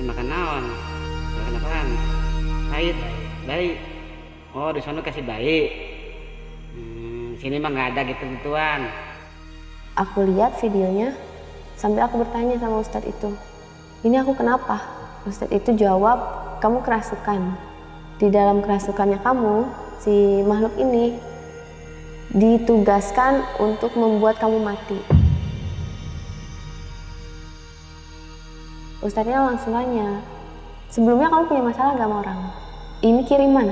kasih makan naon? Makan apaan? Pahit, baik. Oh, di sana kasih baik. Sini mah nggak ada gitu-gituan. Aku lihat videonya sambil aku bertanya sama Ustadz itu, ini aku kenapa? Ustadz itu jawab, kamu kerasukan. Di dalam kerasukannya kamu, si makhluk ini ditugaskan untuk membuat kamu mati. Ustadznya langsung nanya, sebelumnya kamu punya masalah gak sama orang? Ini kiriman,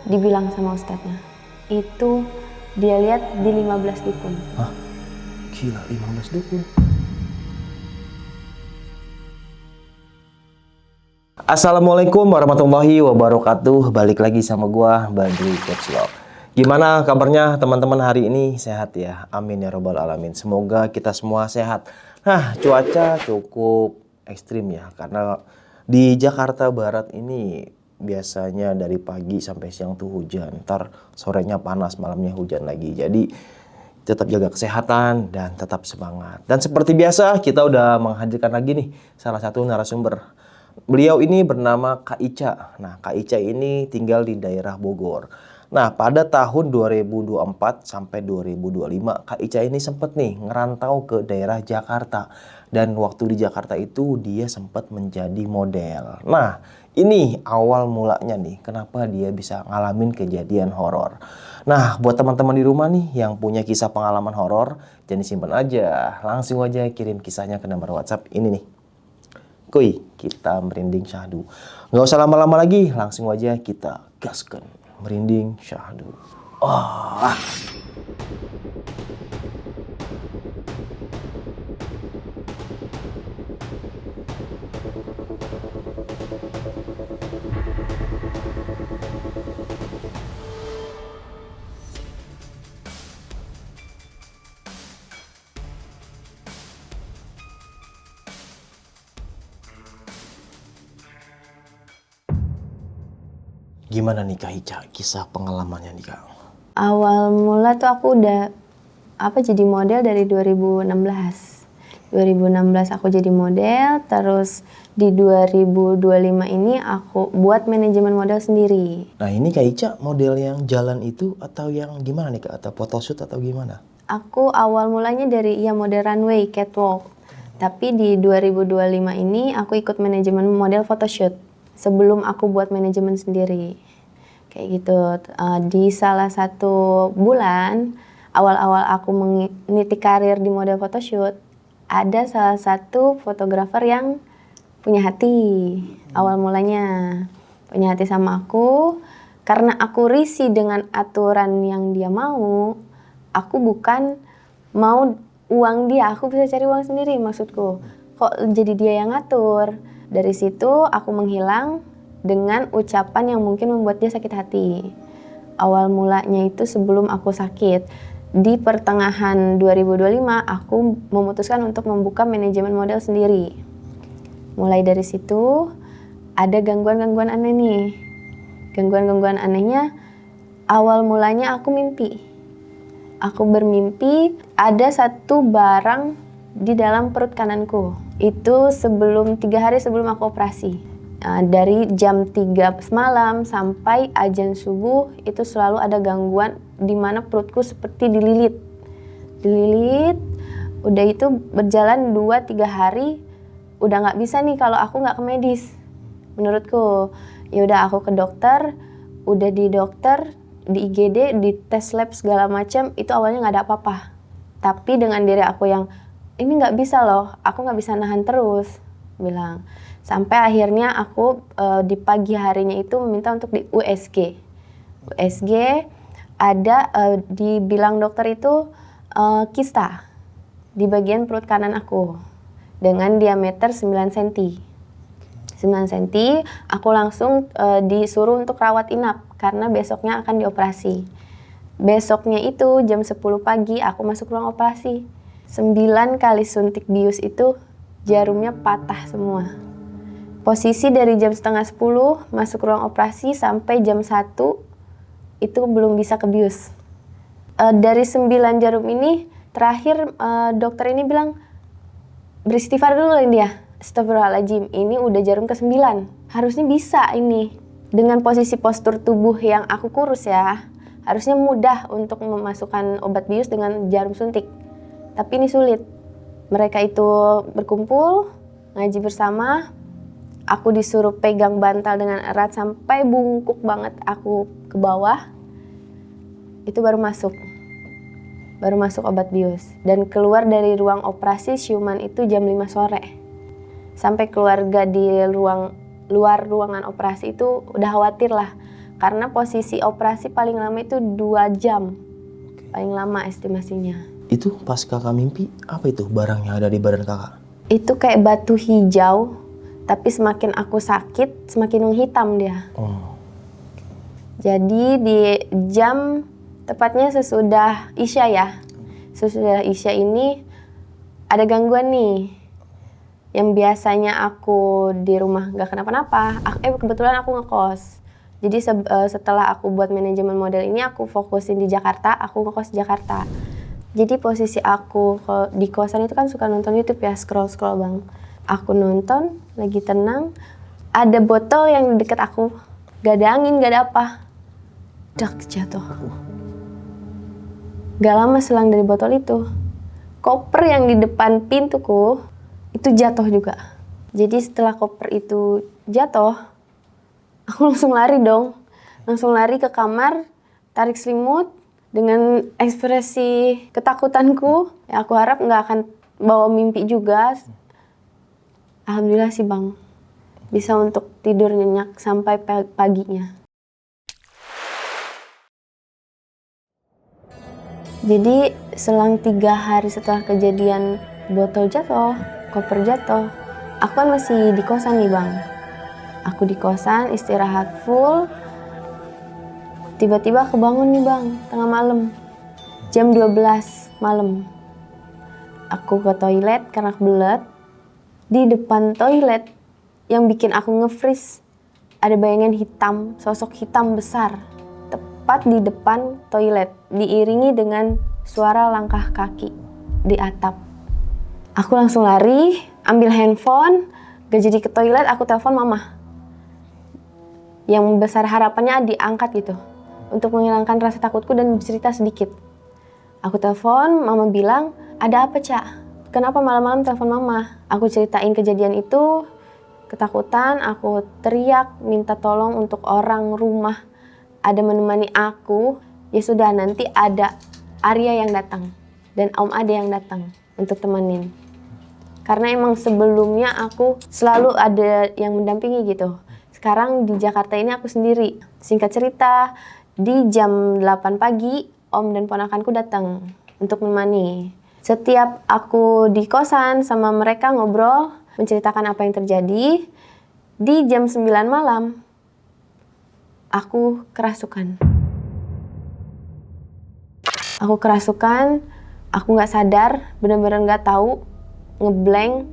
dibilang sama ustadznya. Itu dia lihat di 15 dukun. Hah? Gila, 15 dukun. Assalamualaikum warahmatullahi wabarakatuh. Balik lagi sama gua, Badri Keclok. Gimana kabarnya teman-teman hari ini? Sehat ya? Amin ya robbal alamin. Semoga kita semua sehat. Cuaca cukup ekstrim ya, karena di Jakarta Barat ini biasanya dari pagi sampai siang tuh hujan, ntar sorenya panas, malamnya hujan lagi. Jadi tetap jaga kesehatan dan tetap semangat. Dan seperti biasa kita udah menghadirkan lagi nih salah satu narasumber. Beliau ini bernama Kak Ica. Nah, Kak Ica ini tinggal di daerah Bogor. Nah, pada tahun 2024 sampai 2025, Kak Ica ini sempat nih ngerantau ke daerah Jakarta. Dan waktu di Jakarta itu dia sempat menjadi model. Nah, ini awal mulanya nih kenapa dia bisa ngalamin kejadian horor. Nah, buat teman-teman di rumah nih yang punya kisah pengalaman horor, jangan disimpan aja. Langsung aja kirim kisahnya ke nomor WhatsApp ini nih. Kuy, kita merinding syahdu. Nggak usah lama-lama lagi, langsung aja kita gaskan. Merinding syahdu. Gimana nih Kak Ica, kisah pengalamannya nih Kak? Awal mula tuh aku udah jadi model dari 2016. 2016 aku jadi model, terus di 2025 ini aku buat manajemen model sendiri. Nah ini Kak Ica model yang jalan itu atau yang gimana nih Kak? Atau photoshoot atau gimana? Aku awal mulanya dari model runway, catwalk. Tapi di 2025 ini aku ikut manajemen model photoshoot sebelum aku buat manajemen sendiri. Kayak gitu. Di salah satu bulan awal-awal aku meniti karir di model photoshoot, ada salah satu fotografer yang punya hati. Awal mulanya punya hati sama aku karena aku risih dengan aturan yang dia mau. Aku bukan mau uang dia, aku bisa cari uang sendiri maksudku. Kok jadi dia yang ngatur? Dari situ aku menghilang dengan ucapan yang mungkin membuat dia sakit hati. Awal mulanya itu sebelum aku sakit. Di pertengahan 2025 aku memutuskan untuk membuka manajemen model sendiri. Mulai dari situ ada gangguan-gangguan aneh nih. Gangguan-gangguan anehnya awal mulanya aku mimpi. Aku bermimpi ada satu barang di dalam perut kananku. Itu 3 hari sebelum aku operasi. Dari jam 3 malam sampai azan subuh itu selalu ada gangguan di mana perutku seperti dililit. Dililit, udah itu berjalan 2-3 hari, udah nggak bisa nih kalau aku nggak ke medis. Menurutku, ya udah aku ke dokter, udah di dokter, di IGD, di tes lab segala macam, itu awalnya nggak ada apa-apa. Tapi dengan diri aku yang ini nggak bisa loh, aku nggak bisa nahan terus, bilang. Sampai akhirnya aku di pagi harinya itu meminta untuk di USG. USG ada dibilang dokter itu kista di bagian perut kanan aku dengan diameter 9 cm. 9 cm, aku langsung disuruh untuk rawat inap karena besoknya akan dioperasi. Besoknya itu jam 10 pagi aku masuk ruang operasi. 9 kali suntik bius itu jarumnya patah semua. Posisi dari jam setengah 10 masuk ruang operasi sampai jam 1 itu belum bisa kebius. Dari 9 jarum ini terakhir dokter ini bilang beristighfar dulu dia. Astagfirullahaladzim, ini udah jarum ke-9. Harusnya bisa ini. Dengan posisi postur tubuh yang aku kurus ya, harusnya mudah untuk memasukkan obat bius dengan jarum suntik. Tapi ini sulit. Mereka itu berkumpul, ngaji bersama. Aku disuruh pegang bantal dengan erat sampai bungkuk banget aku ke bawah. Itu baru masuk obat bius. Dan keluar dari ruang operasi siuman itu jam 5 sore. Sampai keluarga di luar ruangan operasi itu udah khawatir lah. Karena posisi operasi paling lama itu 2 jam. Paling lama estimasinya. Itu pas kakak mimpi, apa itu barang yang ada di badan kakak? Itu kayak batu hijau, tapi semakin aku sakit, semakin menghitam dia. Oh. Jadi di jam, tepatnya sesudah Isya ya. Sesudah Isya ini ada gangguan nih. Yang biasanya aku di rumah gak kenapa-napa, kebetulan aku ngekos. Jadi setelah aku buat manajemen model ini, aku fokusin di Jakarta, aku ngekos di Jakarta. Jadi posisi aku di kosan itu kan suka nonton YouTube ya, scroll-scroll bang. Aku nonton, lagi tenang, ada botol yang deket aku. Gak ada angin, gak ada apa. Dak, jatuh. Gak lama selang dari botol itu, koper yang di depan pintuku itu jatuh juga. Jadi setelah koper itu jatuh, aku langsung lari dong. Langsung lari ke kamar, tarik selimut dengan ekspresi ketakutanku. Ya aku harap nggak akan bawa mimpi juga. Alhamdulillah sih bang, bisa untuk tidur nyenyak sampai paginya. Jadi selang 3 hari setelah kejadian botol jatuh, koper jatuh, aku kan masih di kosan nih bang. Aku di kosan istirahat full. Tiba-tiba aku bangun nih bang, tengah malam. Jam 12 malam. Aku ke toilet karena kebelet. Di depan toilet yang bikin aku nge-freeze, ada bayangan hitam, sosok hitam besar. Tepat di depan toilet, diiringi dengan suara langkah kaki di atap. Aku langsung lari, ambil handphone, gak jadi ke toilet, aku telepon mama. Yang besar harapannya diangkat gitu, untuk menghilangkan rasa takutku dan cerita sedikit. Aku telepon, mama bilang, ada apa Cak? Kenapa malam-malam telepon mama? Aku ceritain kejadian itu, ketakutan, aku teriak, minta tolong untuk orang rumah. Ada menemani aku, ya sudah nanti ada Arya yang datang. Dan Om Ade yang datang untuk temenin. Karena emang sebelumnya aku selalu ada yang mendampingi gitu. Sekarang di Jakarta ini aku sendiri. Singkat cerita, di jam 8 pagi, Om dan ponakanku datang untuk menemani. Setiap aku di kosan sama mereka ngobrol, menceritakan apa yang terjadi, di jam 9 malam, aku kerasukan. Aku kerasukan, aku nggak sadar, benar-benar nggak tahu, ngeblank.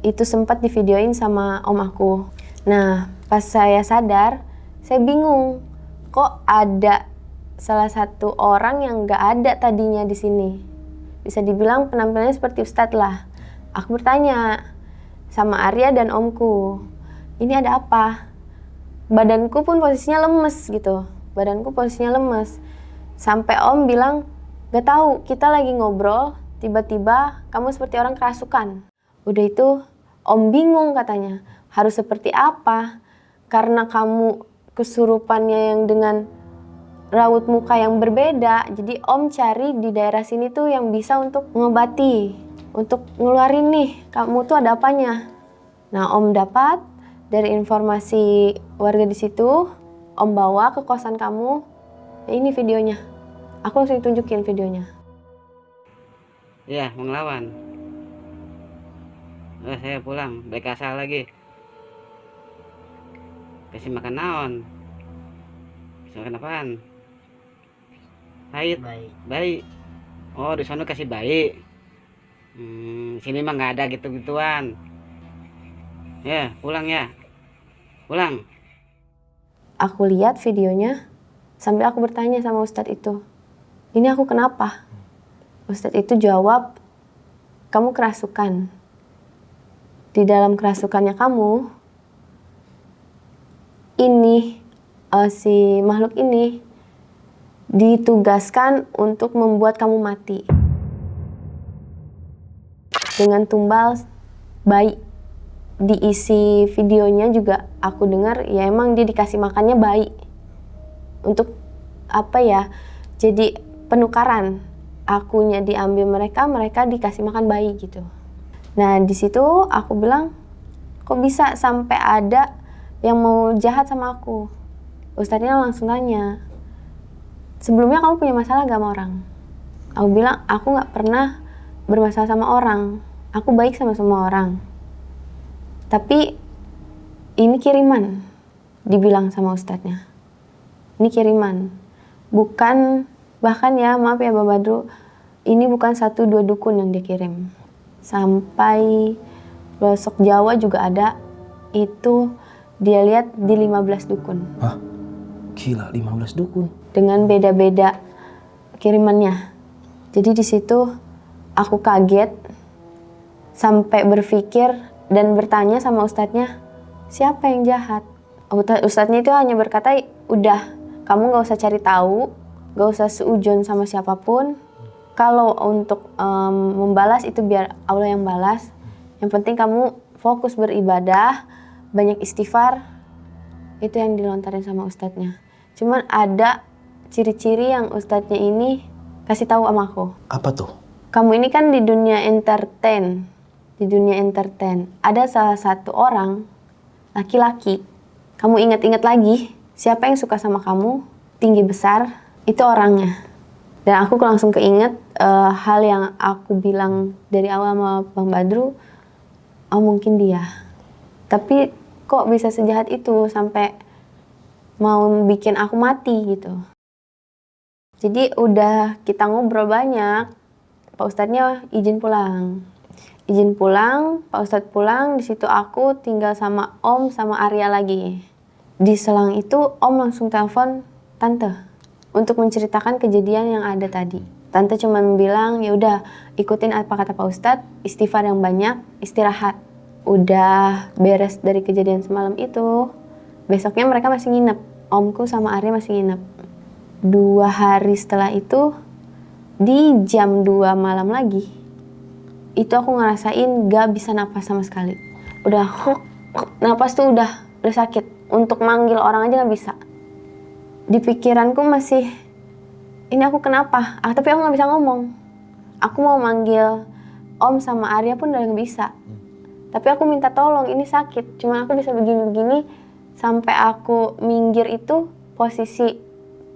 Itu sempat divideoin sama om aku. Nah, pas saya sadar, saya bingung, kok ada salah satu orang yang nggak ada tadinya di sini. Bisa dibilang penampilannya seperti Ustadz lah. Aku bertanya sama Arya dan omku, ini ada apa? Badanku pun posisinya lemes gitu. Sampai om bilang, gak tahu, kita lagi ngobrol, tiba-tiba kamu seperti orang kerasukan. Udah itu om bingung katanya, harus seperti apa? Karena kamu kesurupannya yang dengan raut muka yang berbeda, jadi om cari di daerah sini tuh yang bisa untuk mengobati, untuk ngeluarin nih, kamu tuh ada apanya. Nah om dapat dari informasi warga di situ, om bawa ke kosan kamu, ya ini videonya. Aku langsung tunjukin videonya. Iya, mau ngelawan. Saya pulang, balik asal lagi. Kasih makan naon? Kasih makan apaan? Pahit. Baik. Oh, di sana kasih baik. Sini mah nggak ada gitu-gituan. Ya, pulang ya. Pulang. Aku lihat videonya, sambil aku bertanya sama Ustadz itu, ini aku kenapa? Ustadz itu jawab, kamu kerasukan. di dalam kerasukannya kamu, ini si makhluk ini ditugaskan untuk membuat kamu mati dengan tumbal bayi. Di isi videonya juga aku dengar ya emang dia dikasih makannya bayi untuk apa ya, jadi penukaran, akunya diambil mereka, mereka dikasih makan bayi gitu. Nah di situ aku bilang, kok bisa sampai ada yang mau jahat sama aku? Ustadznya langsung tanya, sebelumnya kamu punya masalah gak sama orang? Aku bilang, aku gak pernah bermasalah sama orang, aku baik sama semua orang. Tapi ini kiriman, dibilang sama ustadznya. Ini kiriman, bukan, bahkan ya maaf ya Mbak Badru, ini bukan 1-2 dukun yang dia kirim. Sampai pelosok Jawa juga ada, itu dia lihat di 15 dukun. Hah? Gila, 15 dukun. Dengan beda-beda kirimannya. Jadi di situ aku kaget sampai berpikir dan bertanya sama ustadznya, siapa yang jahat? Ustadznya itu hanya berkata, udah kamu gak usah cari tahu, gak usah seujon sama siapapun. Kalau untuk membalas itu biar Allah yang balas. Yang penting kamu fokus beribadah, banyak istighfar. Itu yang dilontarin sama ustadznya. Cuman ada ciri-ciri yang ustadznya ini kasih tahu sama aku. Apa tuh? Kamu ini kan di dunia entertain. Di dunia entertain ada salah satu orang laki-laki. Kamu ingat-ingat lagi siapa yang suka sama kamu, tinggi besar, itu orangnya. Dan aku langsung keinget hal yang aku bilang dari awal sama Bang Badru, oh mungkin dia. Tapi kok bisa sejahat itu sampai mau bikin aku mati gitu. Jadi udah kita ngobrol banyak, Pak Ustadznya izin pulang. Izin pulang, Pak Ustadz pulang, di situ aku tinggal sama Om sama Arya lagi. Di selang itu Om langsung telepon Tante untuk menceritakan kejadian yang ada tadi. Tante cuma bilang, ya udah ikutin apa kata Pak Ustadz, istighfar yang banyak, istirahat. Udah beres dari kejadian semalam itu, besoknya mereka masih nginep. Omku sama Arya masih nginep. 2 hari setelah itu, di jam 2 malam lagi, itu aku ngerasain gak bisa napas sama sekali. Udah napas tuh udah sakit. Untuk manggil orang aja gak bisa. Di pikiranku masih, ini aku kenapa? Tapi aku gak bisa ngomong. Aku mau manggil Om sama Arya pun udah gak bisa. Tapi aku minta tolong, ini sakit. Cuma aku bisa begini-begini. Sampai aku minggir itu, posisi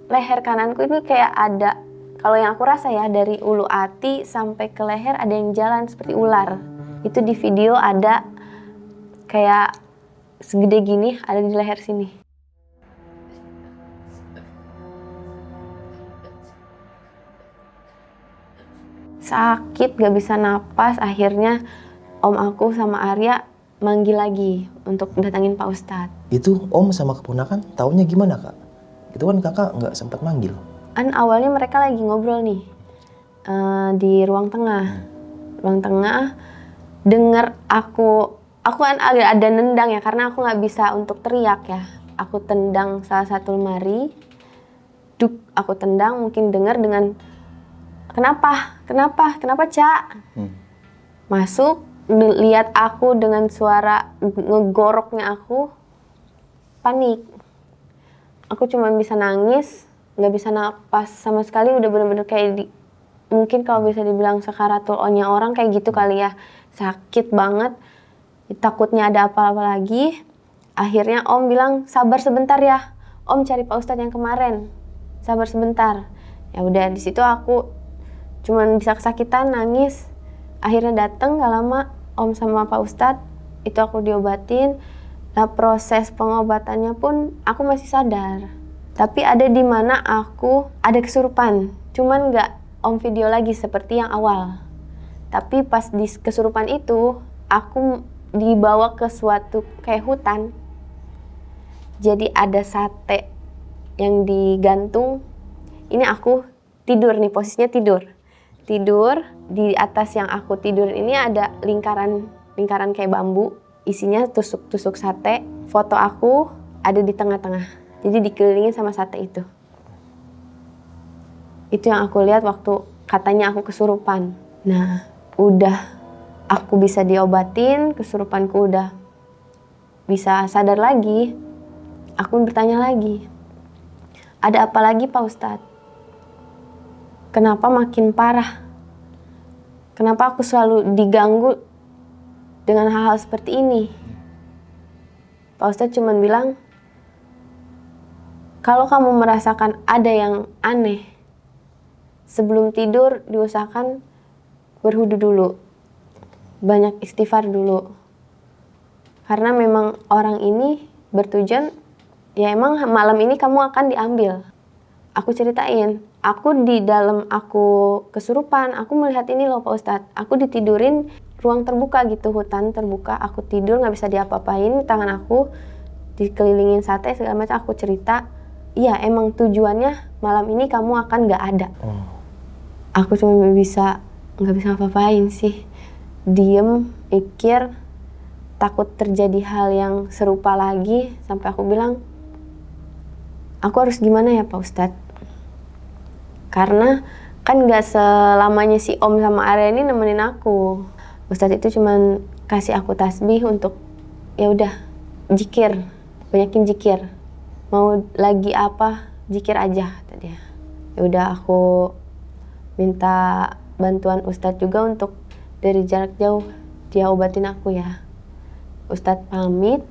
leher kananku ini kayak ada, kalau yang aku rasa ya, dari ulu hati sampai ke leher ada yang jalan seperti ular. Itu di video ada kayak segede gini, ada di leher sini. Sakit, gak bisa napas. Akhirnya Om aku sama Arya manggil lagi untuk datangin Pak Ustadz. Itu Om sama keponakan taunya gimana Kak? Itu kan Kakak nggak sempat manggil. Kan awalnya mereka lagi ngobrol nih di ruang tengah. Ruang tengah, denger aku kan agak ada nendang ya, karena aku nggak bisa untuk teriak ya. Aku tendang salah satu lemari, aku tendang, mungkin denger dengan kenapa Cak? Masuk, lihat aku dengan suara ngegoroknya aku, panik. Aku cuma bisa nangis, nggak bisa napas sama sekali, udah bener-bener kayak mungkin kalau bisa dibilang sakaratul mautnya orang kayak gitu kali ya. Sakit banget, takutnya ada apa-apa lagi. Akhirnya Om bilang, sabar sebentar ya, Om cari Pak Ustadz yang kemarin, sabar sebentar. Ya udah, di situ aku cuman bisa kesakitan, nangis. Akhirnya datang, gak lama Om sama Pak Ustadz, itu aku diobatin. Nah, proses pengobatannya pun aku masih sadar. Tapi ada di mana aku ada kesurupan. Cuman nggak Om video lagi seperti yang awal. Tapi pas di kesurupan itu, aku dibawa ke suatu kayak hutan. Jadi ada sate yang digantung. Ini aku tidur nih, posisinya tidur. Tidur, di atas yang aku tidur ini ada lingkaran lingkaran kayak bambu, isinya tusuk-tusuk sate. Foto aku ada di tengah-tengah, jadi dikelilingin sama sate itu. Itu yang aku lihat waktu katanya aku kesurupan. Nah, udah aku bisa diobatin, kesurupanku udah bisa sadar lagi. Aku bertanya lagi, ada apa lagi Pak Ustadz? Kenapa makin parah? Kenapa aku selalu diganggu dengan hal-hal seperti ini? Pak Ustadz cuma bilang, kalau kamu merasakan ada yang aneh, sebelum tidur diusahakan berwudu dulu, banyak istighfar dulu. Karena memang orang ini bertujuan, ya emang malam ini kamu akan diambil. Aku ceritain, aku di dalam aku kesurupan, aku melihat ini loh Pak Ustadz. Aku ditidurin ruang terbuka gitu, hutan terbuka. Aku tidur gak bisa diapa-apain, tangan aku dikelilingin sate segala macam. Aku cerita, iya emang tujuannya malam ini kamu akan gak ada. Aku cuma gak bisa ngapa-ngapain sih. Diem, mikir, takut terjadi hal yang serupa lagi. Sampai aku bilang, aku harus gimana ya Pak Ustadz? Karena kan gak selamanya si Om sama Arya ini nemenin aku. Ustadz itu cuman kasih aku tasbih untuk ya udah zikir, banyakin zikir. Mau lagi apa, zikir aja tadi. Ya udah aku minta bantuan Ustadz juga untuk dari jarak jauh dia obatin aku ya. Ustadz pamit,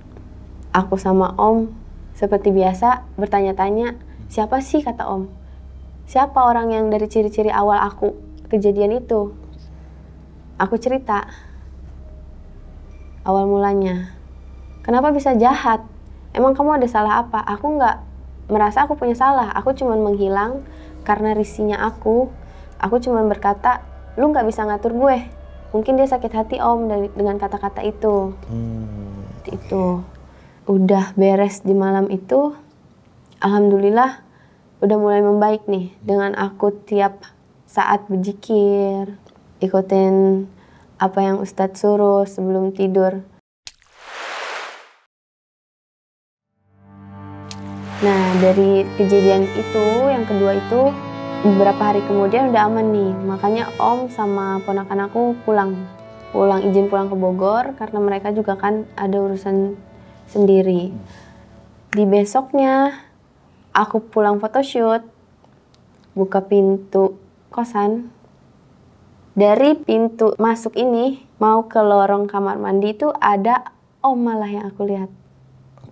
aku sama Om seperti biasa bertanya-tanya, siapa sih kata Om? Siapa orang yang dari ciri-ciri awal aku kejadian itu? Aku cerita awal mulanya. Kenapa bisa jahat? Emang kamu ada salah apa? Aku nggak merasa aku punya salah. Aku cuma menghilang karena risihnya aku. Aku cuma berkata, lu nggak bisa ngatur gue. Mungkin dia sakit hati Om dengan kata-kata itu. Itu udah beres di malam itu. Alhamdulillah udah mulai membaik nih. Dengan aku tiap saat berzikir, ikutin apa yang Ustadz suruh sebelum tidur. Nah dari kejadian itu, yang kedua itu, beberapa hari kemudian udah aman nih. Makanya Om sama ponakan aku izin pulang ke Bogor karena mereka juga kan ada urusan sendiri. Di besoknya aku pulang photoshoot, buka pintu kosan. Dari pintu masuk ini mau ke lorong kamar mandi itu ada Om malah yang aku lihat.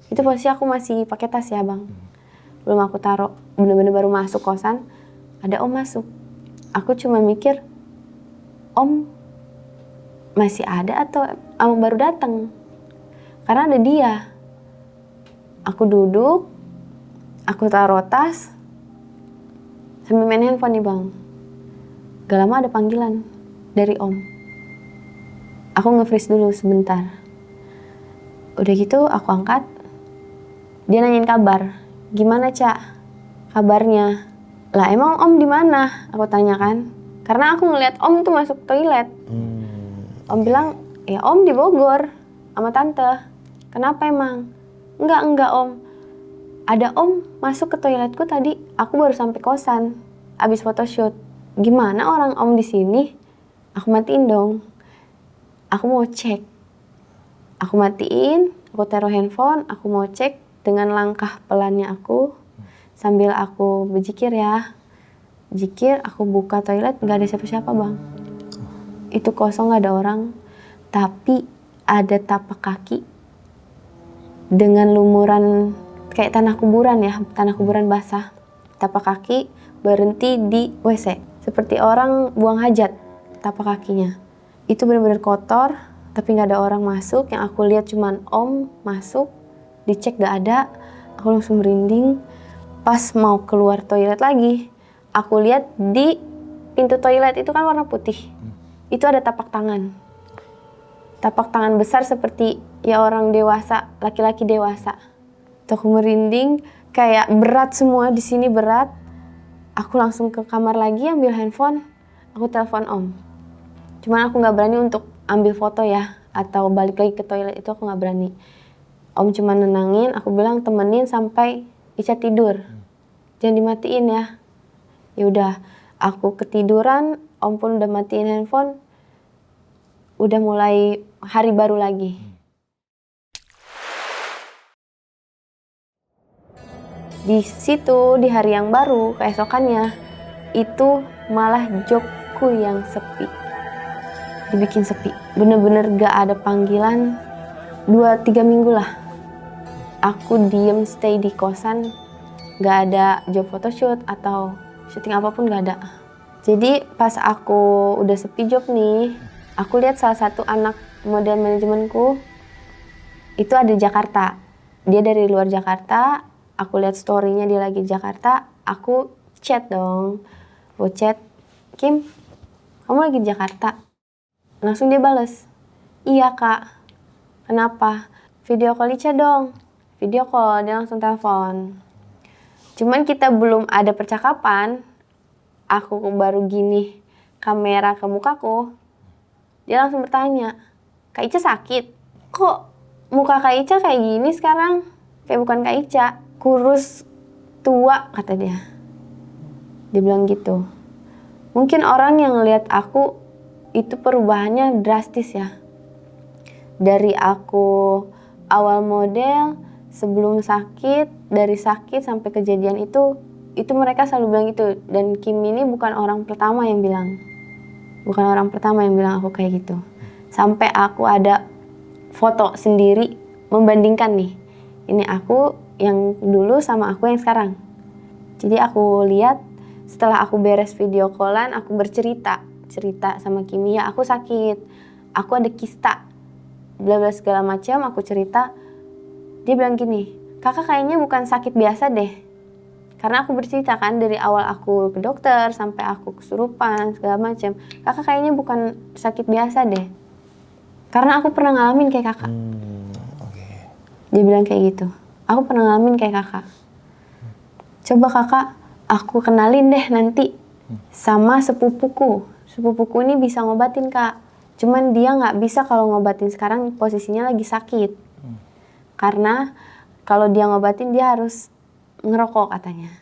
Itu posisi aku masih pakai tas ya Bang. Belum aku taruh, bener-bener baru masuk kosan. Ada Om masuk. Aku cuma mikir, Om masih ada atau baru datang? Karena ada dia. Aku duduk, aku taruh tas, sambil main handphone nih Bang. Gak lama ada panggilan dari Om. Aku nge-freeze dulu sebentar. Udah gitu aku angkat. Dia nanyain kabar. Gimana Cak? Kabarnya? Lah emang Om di mana? Aku tanyakan. Karena aku ngeliat Om tuh masuk toilet. Om bilang, ya Om di Bogor sama Tante. Kenapa emang? Enggak Om. Ada Om masuk ke toiletku tadi. Aku baru sampai kosan. Abis photoshoot. Gimana orang Om di sini? Aku matiin dong. Aku mau cek. Aku matiin. Aku taruh handphone. Aku mau cek dengan langkah pelannya aku. Sambil aku berzikir ya. Zikir, aku buka toilet, gak ada siapa-siapa Bang. Itu kosong, gak ada orang. Tapi ada tapak kaki dengan lumuran kayak tanah kuburan ya, tanah kuburan basah. Tapak kaki berhenti di WC. Seperti orang buang hajat tapak kakinya. Itu benar-benar kotor, tapi gak ada orang masuk. Yang aku lihat cuman Om masuk, dicek gak ada. Aku langsung merinding. Pas mau keluar toilet lagi, aku lihat di pintu toilet itu kan warna putih. Itu ada tapak tangan. Tapak tangan besar seperti ya orang dewasa, laki-laki dewasa. Tuh aku merinding, kayak berat semua di sini berat. Aku langsung ke kamar lagi ambil handphone, aku telepon Om. Cuman aku nggak berani untuk ambil foto ya. atau balik lagi ke toilet itu aku nggak berani. Om cuma nenangin, aku bilang temenin sampai Ica tidur. Jangan dimatiin ya. Ya udah, aku ketiduran, Om pun udah matiin handphone. Udah mulai hari baru lagi. Di situ, di hari yang baru, keesokannya, itu malah jobku yang sepi. Dibikin sepi. Bener-bener gak ada panggilan 2-3 minggu lah. Aku diem stay di kosan, gak ada job photoshoot atau syuting apapun gak ada. Jadi pas aku udah sepi job nih, aku lihat salah satu anak model manajemenku itu ada di Jakarta. Dia dari luar Jakarta, aku lihat story-nya dia lagi di Jakarta, aku chat dong. Aku chat, Kim, kamu lagi di Jakarta? Langsung dia bales, iya kak, kenapa? Video call Ica dong. Video call, dia langsung telepon. Cuman kita belum ada percakapan, aku baru gini kamera ke mukaku, dia langsung bertanya, Kak Ica sakit? Kok muka Kak Ica kayak gini sekarang? Kayak bukan Kak Ica, kurus, tua, kata dia. Dia bilang gitu. Mungkin orang yang lihat aku itu perubahannya drastis ya. Dari aku awal model, sebelum sakit, dari sakit sampai kejadian itu mereka selalu bilang gitu. Dan Kim ini bukan orang pertama yang bilang. Bukan orang pertama yang bilang aku kayak gitu. Sampai aku ada foto sendiri membandingkan nih. Ini aku yang dulu sama aku yang sekarang. Jadi aku lihat setelah aku beres video callan, aku cerita sama Kimi, ya aku sakit. Aku ada kista. Bla bla segala macam, aku cerita. Dia bilang gini, kakak kayaknya bukan sakit biasa deh. Karena aku bercerita kan dari awal aku ke dokter sampai aku kesurupan segala macam. Kakak kayaknya bukan sakit biasa deh. Karena aku pernah ngalamin kayak kakak. Okay. Dia bilang kayak gitu. Aku pernah ngalamin kayak kakak. Coba kakak, aku kenalin deh nanti sama sepupuku. Sepupuku ini bisa ngobatin kak. Cuman dia nggak bisa kalau ngobatin sekarang, posisinya lagi sakit. Karena kalau dia ngobatin dia harus ngerokok katanya.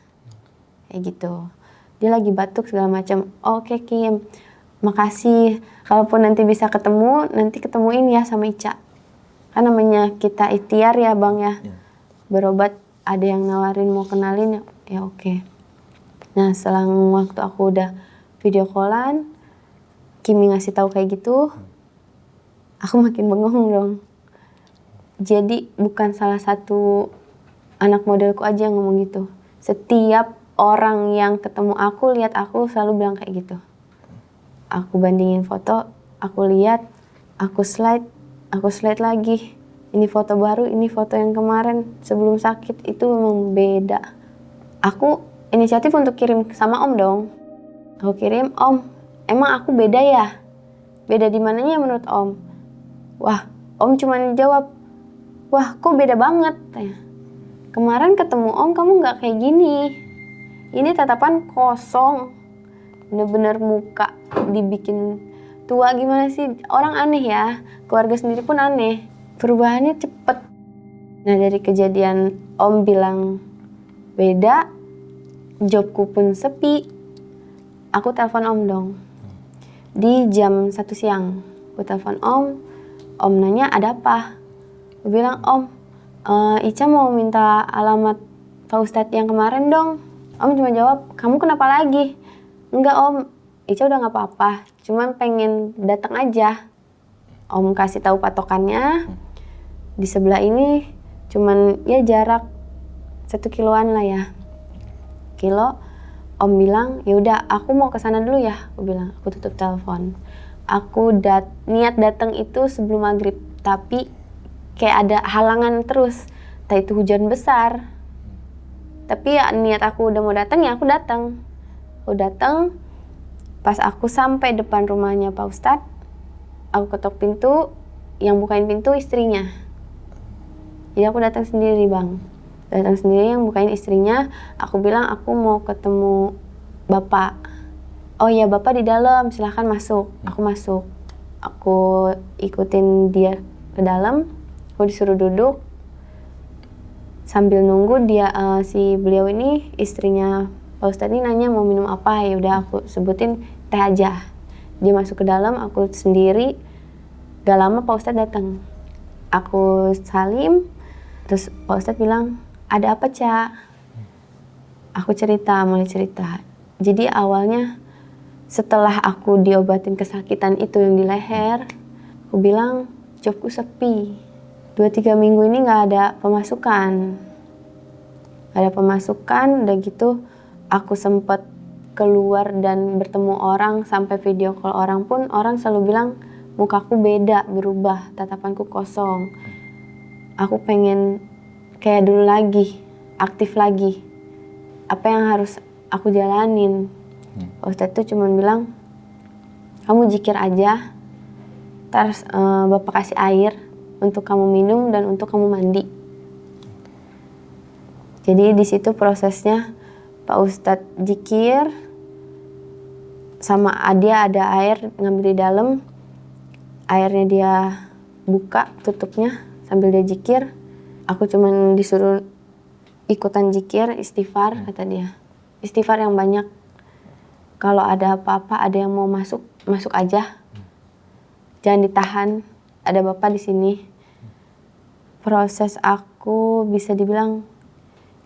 Kayak gitu. Dia lagi batuk segala macam. Oke Kim, makasih. Kalaupun nanti bisa ketemu, nanti ketemuin ya sama Ica. Kan namanya kita ikhtiar ya bang ya. Berobat, ada yang nawarin mau kenalin ya oke. Nah selang waktu aku udah video callan, Kimi ngasih tahu kayak gitu, aku makin bengong dong. Jadi bukan salah satu anak modelku aja yang ngomong gitu. Setiap orang yang ketemu aku, lihat aku selalu bilang kayak gitu. Aku bandingin foto, aku lihat, aku slide lagi. Ini foto baru, ini foto yang kemarin sebelum sakit, itu memang beda. Aku inisiatif untuk kirim sama Om dong. Aku kirim, Om, emang aku beda ya? Beda di mananya menurut Om? Wah, Om cuma jawab, wah kok beda banget? Kemarin ketemu Om kamu gak kayak gini. Ini tatapan kosong. Bener-bener muka dibikin tua gimana sih? Orang aneh ya, keluarga sendiri pun aneh. Perubahannya cepet. Nah dari kejadian Om bilang beda, jobku pun sepi. Aku telepon Om dong. Di jam 1 siang, aku telepon Om nanya ada apa? Aku bilang, Om, Ica mau minta alamat Pak Ustadz yang kemarin dong. Om cuma jawab, kamu kenapa lagi? Enggak Om, Ica udah gak apa-apa, cuman pengen datang aja. Om kasih tahu patokannya, di sebelah ini cuman ya jarak 1 kiloan lah ya. Kilo. Om bilang, ya udah aku mau ke sana dulu ya. Aku bilang, aku tutup telepon. Aku niat datang itu sebelum maghrib, tapi kayak ada halangan terus. Entah itu hujan besar. Tapi ya niat aku udah mau datang ya aku datang. Aku datang, pas aku sampai depan rumahnya Pak Ustadz, aku ketok pintu, yang bukain pintu istrinya. Jadi aku datang sendiri bang. Datang sendiri, yang bukain istrinya. Aku bilang aku mau ketemu Bapak. Oh iya Bapak di dalam, silahkan masuk. Aku masuk. Aku ikutin dia ke dalam, aku disuruh duduk. Sambil nunggu dia si beliau ini istrinya Pak Ustadz ini nanya mau minum apa, ya udah aku sebutin teh aja. Dia masuk ke dalam, aku sendiri. Gak lama Pak Ustadz datang. Aku salim, terus Pak Ustadz bilang, ada apa Ca? Aku mulai cerita. Jadi awalnya setelah aku diobatin kesakitan itu yang di leher, aku bilang jobku sepi. 2-3 minggu ini gak ada pemasukan. Udah gitu aku sempet keluar dan bertemu orang, sampai video call orang pun orang selalu bilang mukaku beda, berubah, tatapanku kosong. Aku pengen kayak dulu lagi, aktif lagi. Apa yang harus aku jalanin? Ustadz tuh cuma bilang, kamu zikir aja, terus Bapak kasih air untuk kamu minum dan untuk kamu mandi. Jadi di situ prosesnya Pak Ustadz zikir, sama dia ada air ngambil di dalam, airnya dia buka tutupnya sambil dia zikir. Aku cuman disuruh ikutan zikir, istighfar, kata dia. Istighfar yang banyak. Kalau ada apa-apa, ada yang mau masuk, masuk aja. Jangan ditahan, ada Bapak di sini. Proses aku bisa dibilang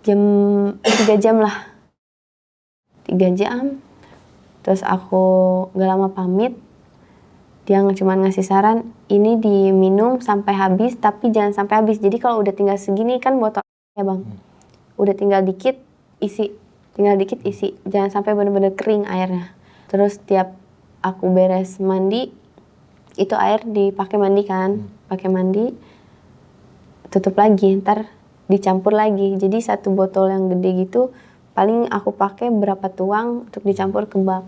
3 jam lah. 3 jam. Terus aku gak lama pamit. Dia cuma ngasih saran, ini diminum sampai habis, tapi jangan sampai habis. Jadi kalau udah tinggal segini kan botol ya Bang. Udah tinggal dikit, isi. Jangan sampai benar-benar kering airnya. Terus tiap aku beres mandi, itu air dipakai mandi kan. Pakai mandi, tutup lagi, ntar dicampur lagi. Jadi 1 botol yang gede gitu, paling aku pakai berapa tuang untuk dicampur ke bak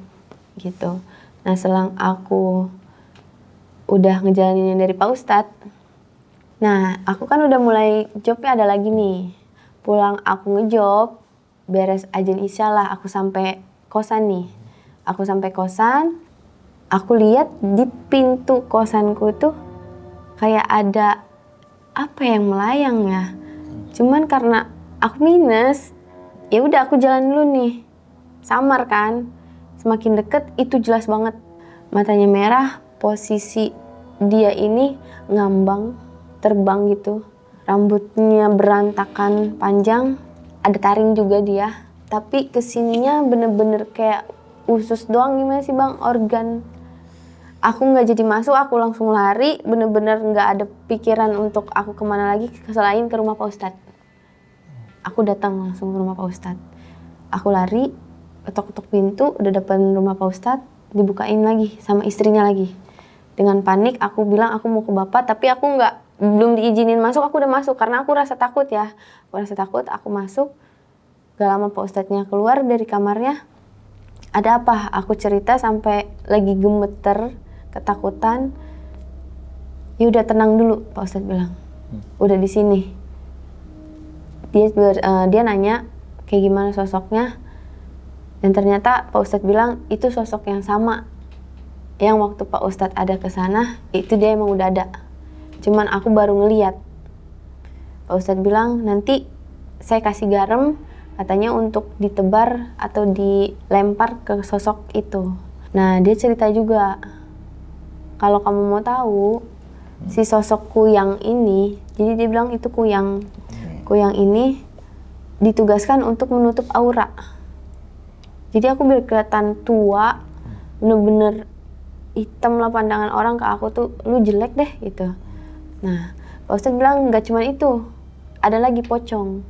gitu. Nah selang aku udah ngejalanin yang dari Pak Ustadz, nah aku kan udah mulai jobnya ada lagi nih. Pulang aku ngejob, beres azan isya lah, aku sampai kosan nih. Aku sampai kosan, aku lihat di pintu kosanku tuh kayak ada apa yang melayang ya. Cuman karena aku minus, ya udah aku jalan dulu nih. Samar kan, semakin deket itu jelas banget. Matanya merah, posisi dia ini ngambang, terbang gitu. Rambutnya berantakan panjang, ada taring juga dia. Tapi kesininya bener-bener kayak usus doang, gimana sih Bang, organ. Aku gak jadi masuk, aku langsung lari. Bener-bener gak ada pikiran untuk aku kemana lagi selain ke rumah Pak Ustadz. Aku datang langsung ke rumah Pak Ustadz. Aku lari, ketok-ketok pintu, udah depan rumah Pak Ustadz, dibukain lagi sama istrinya lagi. Dengan panik aku bilang aku mau ke Bapak, tapi aku belum diizinin masuk, aku udah masuk karena aku rasa takut ya. Aku masuk. Gak lama Pak Ustadznya keluar dari kamarnya. Ada apa? Aku cerita sampai lagi gemeter, ketakutan. Ya udah tenang dulu, Pak Ustadz bilang. Udah di sini. Dia nanya kayak gimana sosoknya. Dan ternyata Pak Ustadz bilang itu sosok yang sama. Yang waktu Pak Ustadz ada ke sana, itu dia emang udah ada. Cuman aku baru ngeliat. Pak Ustadz bilang nanti saya kasih garam, katanya untuk ditebar atau dilempar ke sosok itu. Nah dia cerita juga, kalau kamu mau tahu si sosok kuyang ini, jadi dia bilang itu kuyang ini ditugaskan untuk menutup aura. Jadi aku biar kelihatan tua, bener-bener hitam lah pandangan orang ke aku tuh, lu jelek deh gitu. Nah Pak Ustadz bilang nggak cuma itu, ada lagi pocong.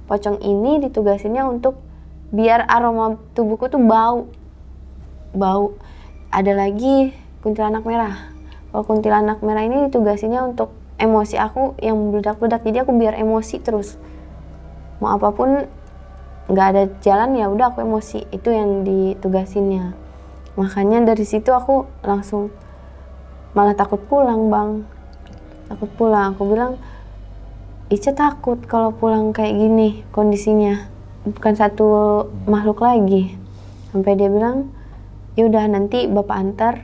Pocong ini ditugasinnya untuk biar aroma tubuhku tuh bau. Ada lagi kuntilanak merah. Kalau kuntilanak merah ini ditugasinnya untuk emosi aku yang meledak-ledak. Jadi aku biar emosi terus. Mau apapun nggak ada jalan ya udah aku emosi. Itu yang ditugasinnya. Makanya dari situ aku langsung malah takut pulang Bang. Takut pulang. Aku bilang Ica takut kalau pulang kayak gini kondisinya, bukan satu makhluk lagi. Sampai dia bilang, ya udah nanti Bapak antar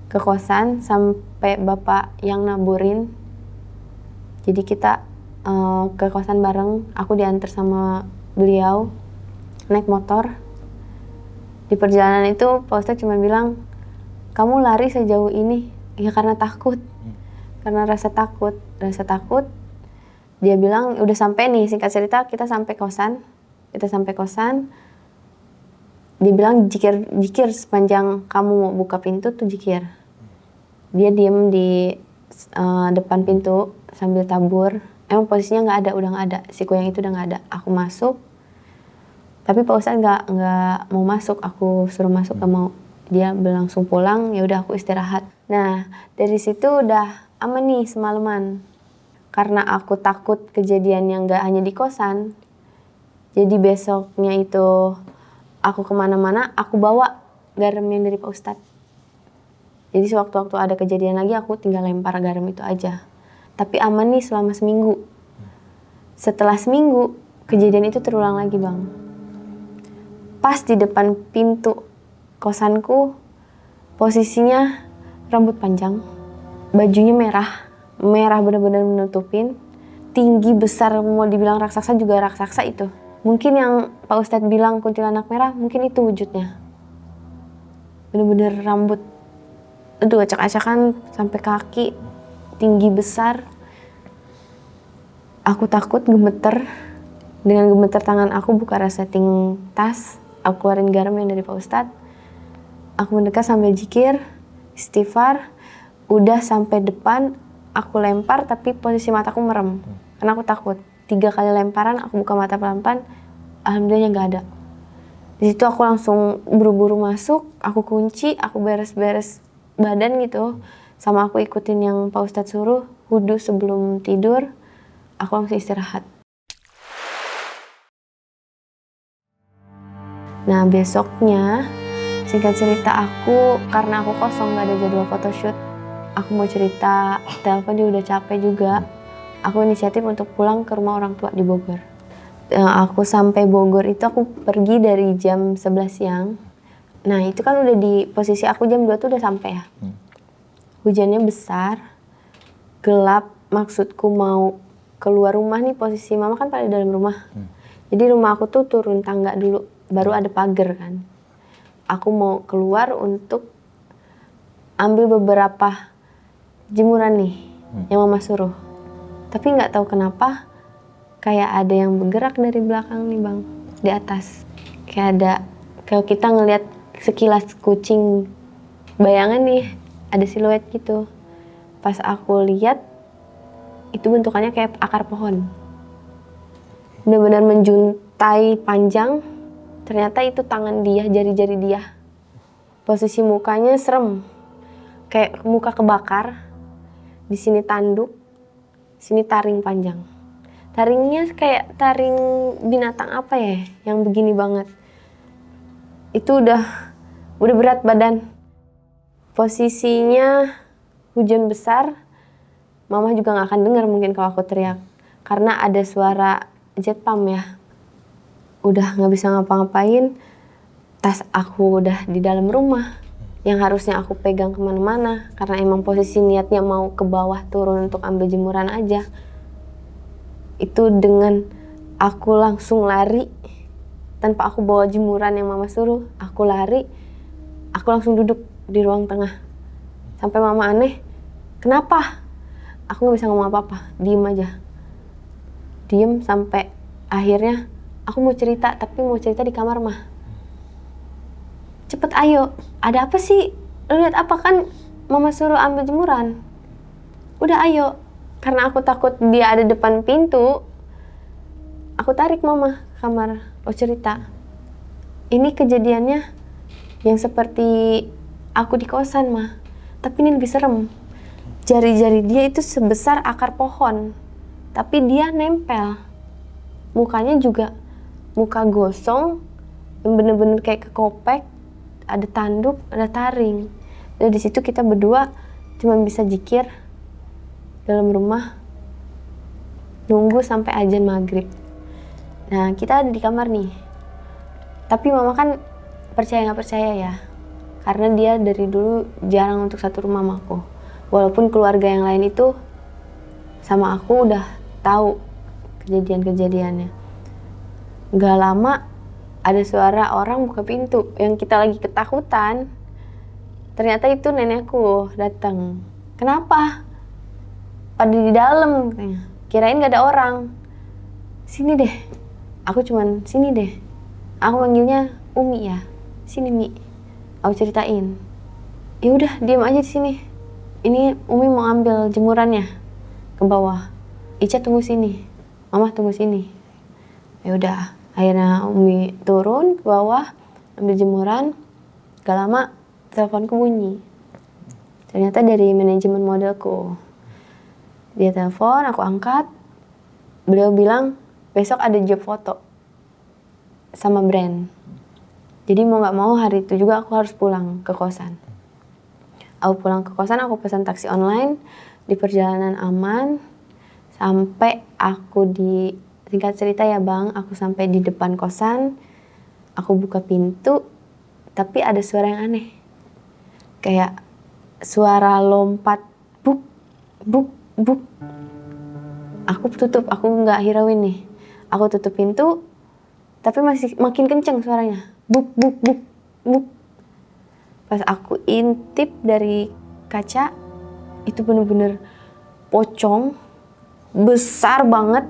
ke kosan sampai bapak yang naburin. Jadi kita ke kosan bareng, aku diantar sama beliau naik motor. Di perjalanan itu Pak Ustadz cuma bilang, kamu lari sejauh ini ya karena takut, karena rasa takut. Dia bilang udah sampai nih, singkat cerita kita sampai kosan. Dia bilang jikir sepanjang kamu mau buka pintu tuh jikir. Dia diem di depan pintu sambil tabur. Emang posisinya udah nggak ada, si kuyang itu udah nggak ada. Aku masuk, tapi Pak Ustadz nggak mau masuk, aku suruh masuk nggak mau. Dia langsung pulang, ya udah aku istirahat. Nah dari situ udah aman nih semalaman. Karena aku takut kejadian yang nggak hanya di kosan, jadi besoknya itu aku kemana-mana, aku bawa garam yang dari Pak Ustadz. Jadi sewaktu-waktu ada kejadian lagi, aku tinggal lempar garam itu aja. Tapi aman nih selama seminggu. Setelah seminggu, kejadian itu terulang lagi, Bang. Pas di depan pintu kosanku, posisinya rambut panjang, bajunya merah benar-benar menutupin, tinggi besar, mau dibilang raksasa juga raksasa itu. Mungkin yang Pak Ustadz bilang kuntilanak merah, mungkin itu wujudnya. Bener-bener rambut, aduh acak-acakan sampai kaki, tinggi besar. Aku takut, gemeter. Dengan gemeter tangan aku buka resetting tas, aku keluarin garam yang dari Pak Ustadz. Aku mendekat sambil zikir, istighfar. Udah sampai depan, aku lempar tapi posisi mataku merem. Karena aku takut. 3 kali lemparan, aku buka mata pelan-pelan, alhamdulillahnya nggak ada. Di situ aku langsung buru-buru masuk, aku kunci, aku beres-beres badan gitu. Sama aku ikutin yang Pak Ustadz suruh, wudhu sebelum tidur, aku langsung istirahat. Nah besoknya, singkat cerita karena aku kosong gak ada jadwal photoshoot, aku mau cerita, telepon dia udah capek juga. Aku inisiatif untuk pulang ke rumah orang tua di Bogor. Aku sampai Bogor itu aku pergi dari jam 11 siang. Nah itu kan udah di posisi aku jam 2 tuh udah sampai ya. Hujannya besar, gelap, maksudku mau keluar rumah nih, posisi mama kan pada dalam rumah. Jadi rumah aku tuh turun tangga dulu, baru ada pagar kan. Aku mau keluar untuk ambil beberapa jemuran nih yang mama suruh. Tapi nggak tahu kenapa kayak ada yang bergerak dari belakang nih Bang, di atas. Kayak kita ngelihat sekilas kucing, bayangan nih, ada siluet gitu. Pas aku lihat, itu bentukannya kayak akar pohon. Benar-benar menjuntai panjang, ternyata itu tangan dia, jari-jari dia. Posisi mukanya serem, kayak muka kebakar. Di sini tanduk, sini taring panjang. Taringnya kayak taring binatang apa ya, yang begini banget. Itu udah berat badan. Posisinya hujan besar, mama juga gak akan dengar mungkin kalau aku teriak. Karena ada suara jet pump ya. Udah gak bisa ngapa-ngapain, tas aku udah di dalam rumah. Yang harusnya aku pegang kemana-mana, karena emang posisi niatnya mau ke bawah turun untuk ambil jemuran aja. Itu dengan aku langsung lari, tanpa aku bawa jemuran yang mama suruh, aku lari, aku langsung duduk di ruang tengah. Sampai mama aneh, kenapa? Aku gak bisa ngomong apa-apa, diem aja. Diem sampai akhirnya aku mau cerita, tapi mau cerita di kamar mah. Cepet ayo, ada apa sih? Lu lihat apa? Kan mama suruh ambil jemuran. Udah ayo. Karena aku takut dia ada depan pintu, aku tarik mama ke kamar. Oh cerita, ini kejadiannya yang seperti aku di kosan mah, tapi ini lebih serem. Jari-jari dia itu sebesar akar pohon, tapi dia nempel. Mukanya juga muka gosong, yang bener-bener kayak kekopek, ada tanduk, ada taring. Dan di situ kita berdua cuma bisa zikir dalam rumah, nunggu sampai azan maghrib. Nah kita ada di kamar nih, tapi mama kan percaya nggak percaya ya, karena dia dari dulu jarang untuk satu rumah sama aku. Walaupun keluarga yang lain itu sama aku udah tahu kejadian-kejadiannya. Gak lama ada suara orang buka pintu, yang kita lagi ketakutan. Ternyata itu nenekku datang. Kenapa? Pada di dalam katanya. Kirain gak ada orang. Sini deh. Aku cuman sini deh. Aku manggilnya Umi ya. Sini Mi. Aku ceritain. Ya udah, diam aja di sini. Ini Umi mau ambil jemurannya ke bawah. Ica tunggu sini. Mama tunggu sini. Ya udah, akhirnya Umi turun ke bawah ambil jemuran. Gak lama teleponku bunyi. Ternyata dari manajemen modelku. Dia telepon, aku angkat. Beliau bilang besok ada job foto sama brand. Jadi mau gak mau hari itu juga aku harus pulang ke kosan. Aku pulang ke kosan, aku pesan taksi online. Di perjalanan aman. Sampai aku singkat cerita ya bang, aku sampai di depan kosan. Aku buka pintu, tapi ada suara yang aneh. Kayak suara lompat, buk, buk, buk. Aku tutup, aku gak hirauin nih. Aku tutup pintu, tapi masih makin kenceng suaranya. Buk, buk, buk, buk. Pas aku intip dari kaca, itu bener-bener pocong, besar banget,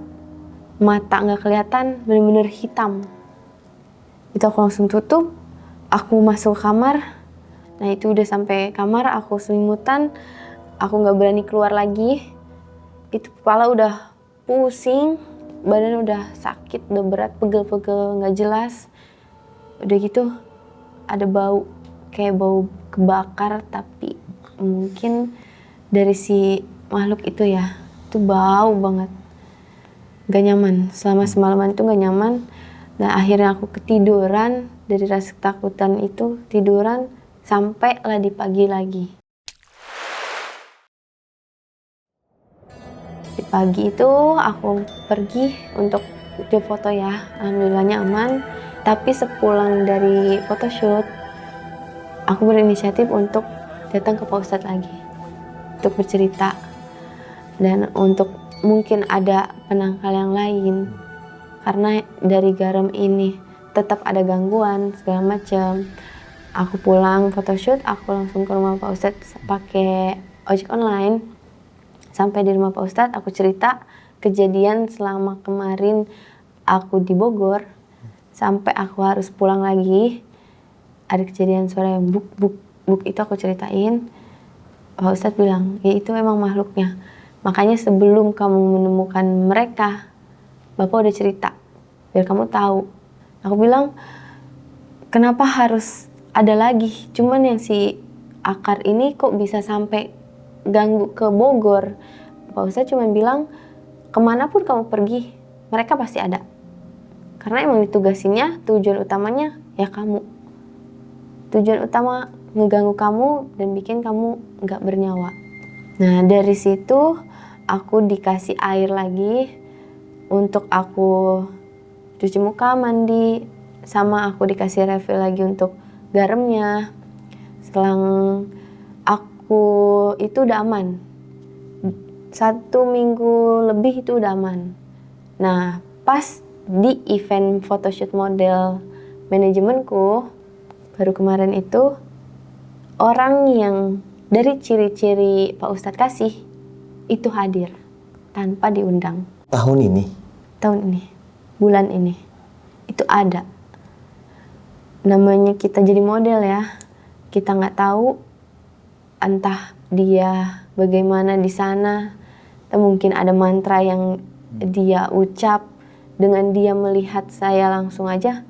mata gak kelihatan, bener-bener hitam. Itu aku langsung tutup, aku masuk kamar. Nah itu udah sampai kamar, aku selimutan, aku gak berani keluar lagi. Itu kepala udah pusing, badan udah sakit, udah berat, pegel-pegel gak jelas. Udah gitu ada bau, kayak bau kebakar, tapi mungkin dari si makhluk itu ya. Itu bau banget, gak nyaman. Selama semalaman itu gak nyaman. Dan akhirnya aku ketiduran, dari rasa ketakutan itu tiduran sampai lah di pagi lagi. Di pagi itu aku pergi untuk job foto ya, alhamdulillahnya aman. Tapi sepulang dari photoshoot, aku berinisiatif untuk datang ke Pak Ustadz lagi untuk bercerita, dan untuk mungkin ada penangkal yang lain, karena dari garam ini tetap ada gangguan segala macam. Aku pulang photoshoot, aku langsung ke rumah Pak Ustadz pakai ojek online. Sampai di rumah Pak Ustadz, aku cerita kejadian selama kemarin aku di Bogor sampai aku harus pulang lagi. Ada kejadian suara yang buk buk buk, itu aku ceritain. Pak Ustadz bilang, ya itu memang makhluknya. Makanya sebelum kamu menemukan mereka, Bapak udah cerita biar kamu tahu. Aku bilang, kenapa harus ada lagi? Cuman yang si akar ini kok bisa sampai ganggu ke Bogor? Pak Ustadz cuma bilang, kemanapun kamu pergi, mereka pasti ada. Karena emang ditugasinnya, tujuan utamanya ya kamu. Tujuan utama ngeganggu kamu dan bikin kamu nggak bernyawa. Nah dari situ aku dikasih air lagi untuk aku cuci muka, mandi, sama aku dikasih refill lagi untuk garamnya. Selang aku itu udah aman, 1 minggu lebih itu udah aman. Nah pas di event photoshoot model manajemenku baru kemarin itu, orang yang dari ciri-ciri Pak Ustadz kasih itu hadir tanpa diundang. Tahun ini? Tahun ini, bulan ini, itu ada. Namanya kita jadi model ya, kita nggak tahu entah dia bagaimana di sana, atau mungkin ada mantra yang dia ucap. Dengan dia melihat saya langsung aja,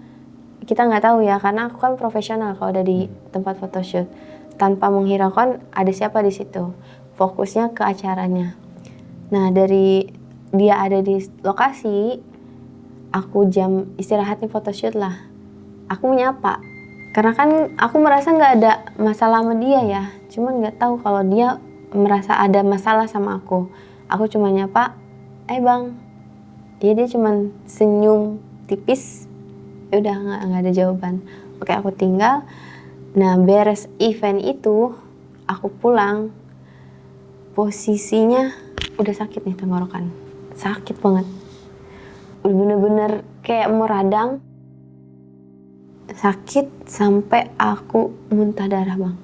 kita nggak tahu ya, karena aku kan profesional kalau ada di tempat photoshoot. Tanpa menghiraukan ada siapa di situ, fokusnya ke acaranya. Nah dari dia ada di lokasi, aku jam istirahatnya photoshoot lah, aku menyapa. Karena kan aku merasa nggak ada masalah sama dia ya, cuman nggak tahu kalau dia merasa ada masalah sama aku. Aku cuma nyapa, bang. Dia cuman senyum tipis, udah nggak ada jawaban. Oke aku tinggal. Nah beres event itu aku pulang, posisinya udah sakit nih tenggorokan, sakit banget, udah bener-bener kayak mau radang, sakit sampai aku muntah darah bang.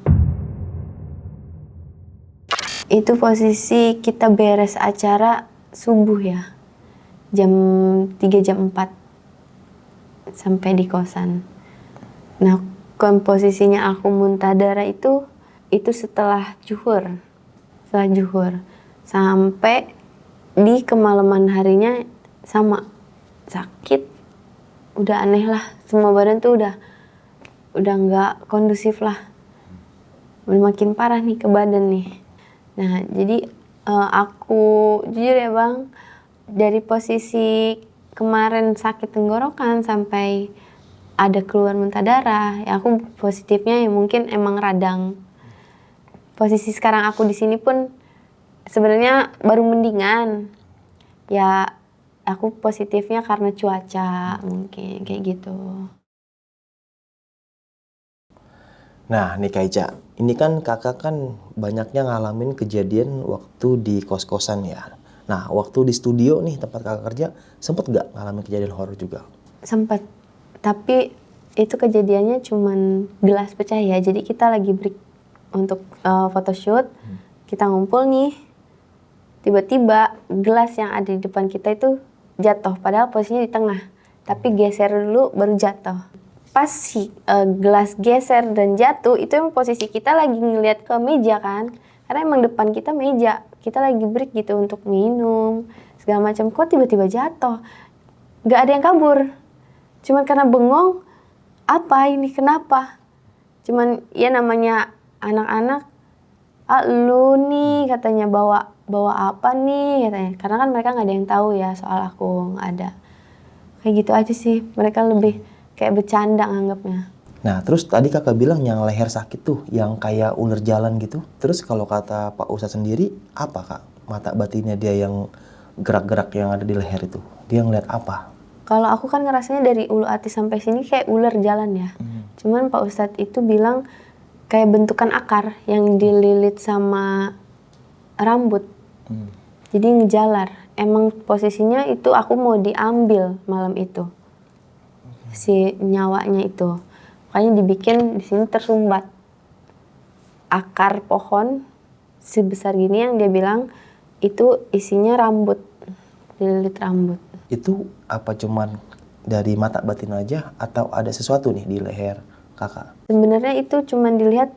Itu posisi kita beres acara subuh ya, jam 3 jam 4 sampai di kosan. Nah komposisinya aku muntah darah itu setelah zuhur. Setelah zuhur sampai di kemalaman harinya sama sakit, udah aneh lah, semua badan tuh udah nggak kondusif lah, udah makin parah nih ke badan nih. Nah jadi aku jujur ya bang, dari posisi kemarin sakit tenggorokan sampai ada keluar muntah darah, ya aku positifnya ya mungkin emang radang. Posisi sekarang aku di sini pun sebenarnya baru mendingan. Ya aku positifnya karena cuaca mungkin kayak gitu. Nah nih Kak Ica, ini kan kakak kan banyaknya ngalamin kejadian waktu di kos-kosan ya. Nah waktu di studio nih tempat kakak kerja, sempet gak ngalamin kejadian horor juga? Sempet, tapi itu kejadiannya cuman gelas pecah ya. Jadi kita lagi break untuk photoshoot, kita ngumpul nih, tiba-tiba gelas yang ada di depan kita itu jatuh, padahal posisinya di tengah, tapi geser dulu baru jatuh. Pas si gelas geser dan jatuh, itu yang posisi kita lagi ngeliat ke meja kan, karena emang depan kita meja, kita lagi break gitu untuk minum segala macam, kok tiba-tiba jatuh, nggak ada yang kabur, cuman karena bengong, apa ini kenapa, cuman ya namanya anak-anak, lu nih katanya bawa apa nih katanya, karena kan mereka nggak ada yang tahu ya soal aku, nggak ada, kayak gitu aja sih, mereka lebih kayak bercanda anggapnya. Nah terus tadi kakak bilang yang leher sakit tuh, yang kayak ular jalan gitu. Terus kalau kata Pak Ustadz sendiri, apa Kak mata batinnya dia yang gerak-gerak yang ada di leher itu? Dia ngeliat apa? Kalau aku kan ngerasanya dari ulu hati sampai sini kayak ular jalan ya. Cuman Pak Ustadz itu bilang kayak bentukan akar yang dililit sama rambut. Jadi ngejalar. Emang posisinya itu aku mau diambil malam itu. Si nyawanya itu. Makanya dibikin di sini tersumbat. Akar pohon sebesar gini yang dia bilang itu isinya rambut. Dililit rambut. Itu apa cuman dari mata batin aja atau ada sesuatu nih di leher kakak? Sebenarnya itu cuman dilihat,